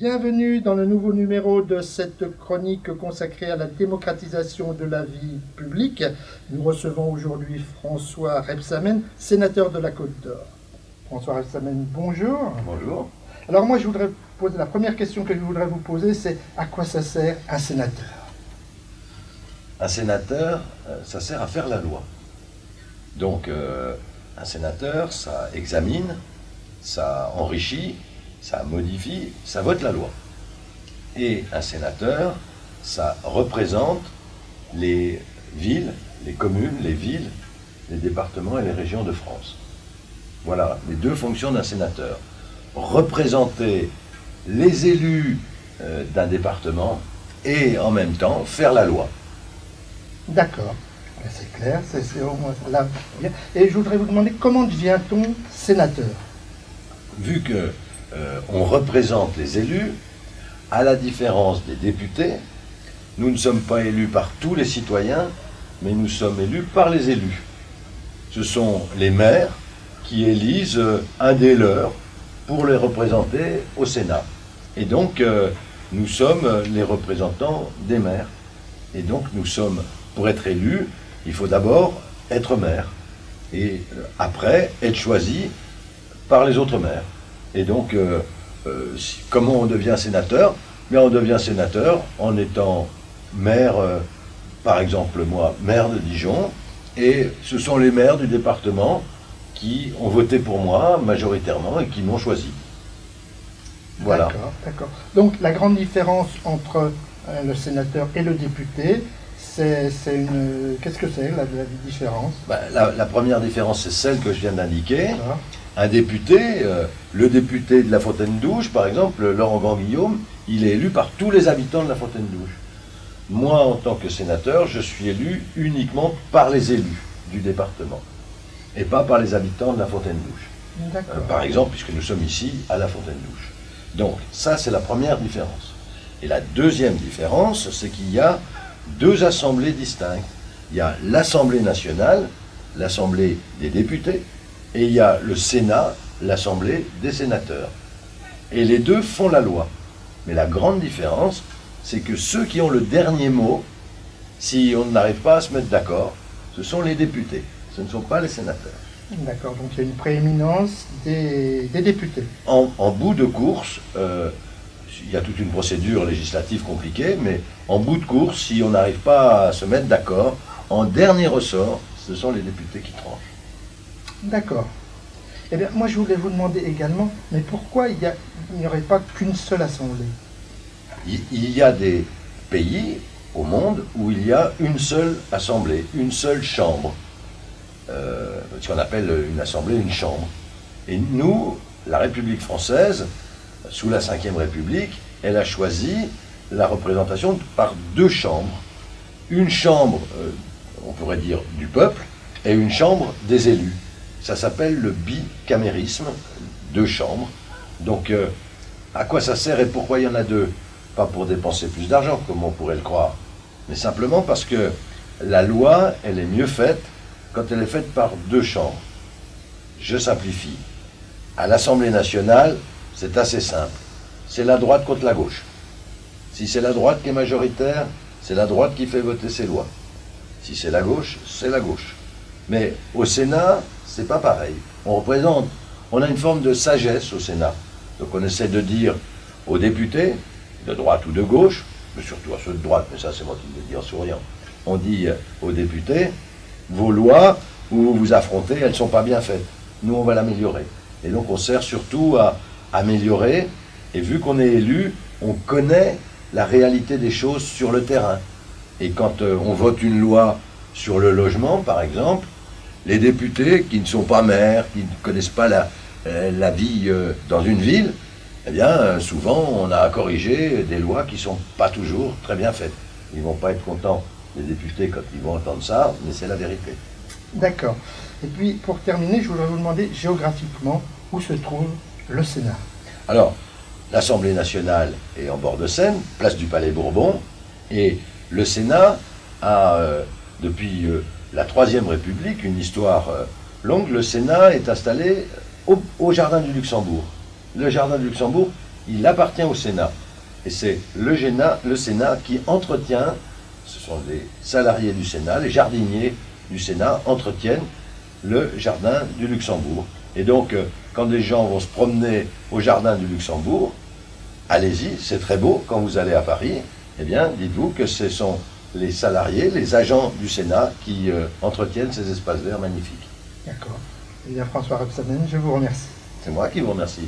Bienvenue dans le nouveau numéro de cette chronique consacrée à la démocratisation de la vie publique. Nous recevons aujourd'hui François Rebsamen, sénateur de la Côte d'Or. François Rebsamen, bonjour. Bonjour. Alors moi, je voudrais poser la première question que je voudrais vous poser, c'est à quoi ça sert un sénateur? Un sénateur, ça sert à faire la loi. Donc, un sénateur, ça examine, ça enrichit, ça modifie, ça vote la loi. Et un sénateur, ça représente les villes, les communes, les villes, les départements et les régions de France. Voilà les deux fonctions d'un sénateur. Représenter les élus d'un département et en même temps faire la loi. D'accord, c'est clair, c'est au moins là. Et je voudrais vous demander comment devient-on sénateur? Vu que on représente les élus, à la différence des députés, nous ne sommes pas élus par tous les citoyens, mais nous sommes élus par les élus. Ce sont les maires qui élisent un des leurs pour les représenter au Sénat. Et donc, nous sommes les représentants des maires. Et donc, nous sommes, pour être élus, il faut d'abord être maire. Et après, être choisi par les autres maires. Et donc, comment on devient sénateur? Bien, on devient sénateur en étant maire, par exemple moi, maire de Dijon, et ce sont les maires du département qui ont voté pour moi majoritairement et qui m'ont choisi. Voilà. D'accord, d'accord. Donc la grande différence entre le sénateur et le député, c'est une... Qu'est-ce que c'est la différence? La première différence, c'est celle que je viens d'indiquer. Ah. Un député, le député de la Fontaine-Douche, par exemple, Laurent Grand-Guillaume, il est élu par tous les habitants de la Fontaine-Douche. Moi, en tant que sénateur, je suis élu uniquement par les élus du département et pas par les habitants de la Fontaine-Douche. Par exemple, puisque nous sommes ici à la Fontaine-Douche. Donc, ça, c'est la première différence. Et la deuxième différence, c'est qu'il y a deux assemblées distinctes. Il y a l'Assemblée nationale, l'Assemblée des députés, et il y a le Sénat, l'Assemblée des sénateurs. Et les deux font la loi. Mais la grande différence, c'est que ceux qui ont le dernier mot, si on n'arrive pas à se mettre d'accord, ce sont les députés, ce ne sont pas les sénateurs. D'accord, donc il y a une prééminence des députés. En bout de course, il y a toute une procédure législative compliquée, mais en bout de course, si on n'arrive pas à se mettre d'accord, en dernier ressort, ce sont les députés qui tranchent. D'accord. Eh bien, moi je voulais vous demander également, mais pourquoi il n'y aurait pas qu'une seule assemblée? Il y a des pays au monde où il y a une seule assemblée, une seule chambre. Ce qu'on appelle une assemblée, une chambre. Et nous, la République française, sous la Ve République, elle a choisi la représentation par deux chambres. Une chambre, on pourrait dire, du peuple, et une chambre des élus. Ça s'appelle le bicamérisme, deux chambres. Donc, à quoi ça sert et pourquoi il y en a deux? Pas pour dépenser plus d'argent, comme on pourrait le croire, mais simplement parce que la loi, elle est mieux faite quand elle est faite par deux chambres. Je simplifie. À l'Assemblée nationale, c'est assez simple. C'est la droite contre la gauche. Si c'est la droite qui est majoritaire, c'est la droite qui fait voter ses lois. Si c'est la gauche, c'est la gauche. Mais au Sénat, c'est pas pareil. On a une forme de sagesse au Sénat. Donc on essaie de dire aux députés, de droite ou de gauche, mais surtout à ceux de droite, mais ça c'est moi qui le dis en souriant, on dit aux députés, vos lois où vous vous affrontez, elles ne sont pas bien faites. Nous, on va l'améliorer. Et donc on sert surtout à améliorer, et vu qu'on est élu, on connaît la réalité des choses sur le terrain. Et quand on vote une loi sur le logement, par exemple, les députés qui ne sont pas maires, qui ne connaissent pas la vie dans une ville, eh bien, souvent, on a à corriger des lois qui ne sont pas toujours très bien faites. Ils ne vont pas être contents, les députés, quand ils vont entendre ça, mais c'est la vérité. D'accord. Et puis, pour terminer, je voudrais vous demander géographiquement où se trouve le Sénat. Alors, l'Assemblée nationale est en bord de Seine, place du Palais Bourbon, et le Sénat a, depuis la Troisième République, une histoire longue. Le Sénat est installé au Jardin du Luxembourg. Le Jardin du Luxembourg, il appartient au Sénat. Et c'est le Sénat qui entretient, ce sont les salariés du Sénat, les jardiniers du Sénat entretiennent le jardin du Luxembourg. Et donc, quand les gens vont se promener au jardin du Luxembourg, allez-y, c'est très beau. Quand vous allez à Paris, eh bien, dites-vous que ce sont les salariés, les agents du Sénat qui entretiennent ces espaces verts magnifiques. D'accord. Eh bien, François Rebsamen, je vous remercie. C'est moi qui vous remercie.